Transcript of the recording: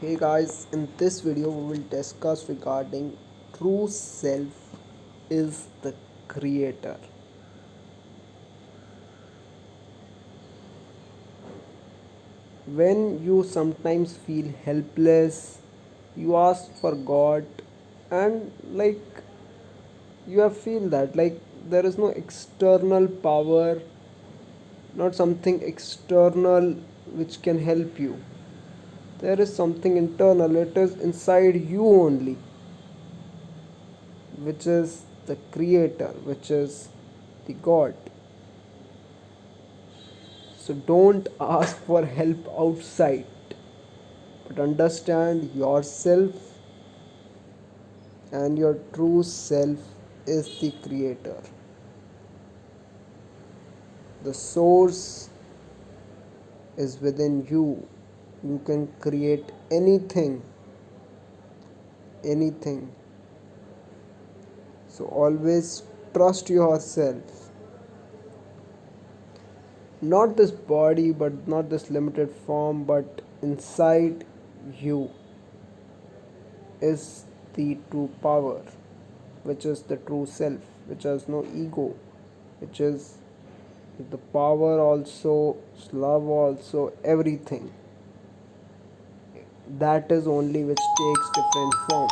Hey guys, in this video we will discuss regarding true self is the creator. When you sometimes feel helpless, you ask for God and you have feel that there is no external power, not something external which can help you. There is something internal, it is inside you only, which is the creator, which is the God. So don't ask for help outside, but understand yourself, and your true self is the creator. The source is within you. You can create anything, anything. So always trust yourself. Not this body, but not this limited form, but inside you is the true power, which is the true self, which has no ego, which is the power also, love also, everything. That is only which takes different form.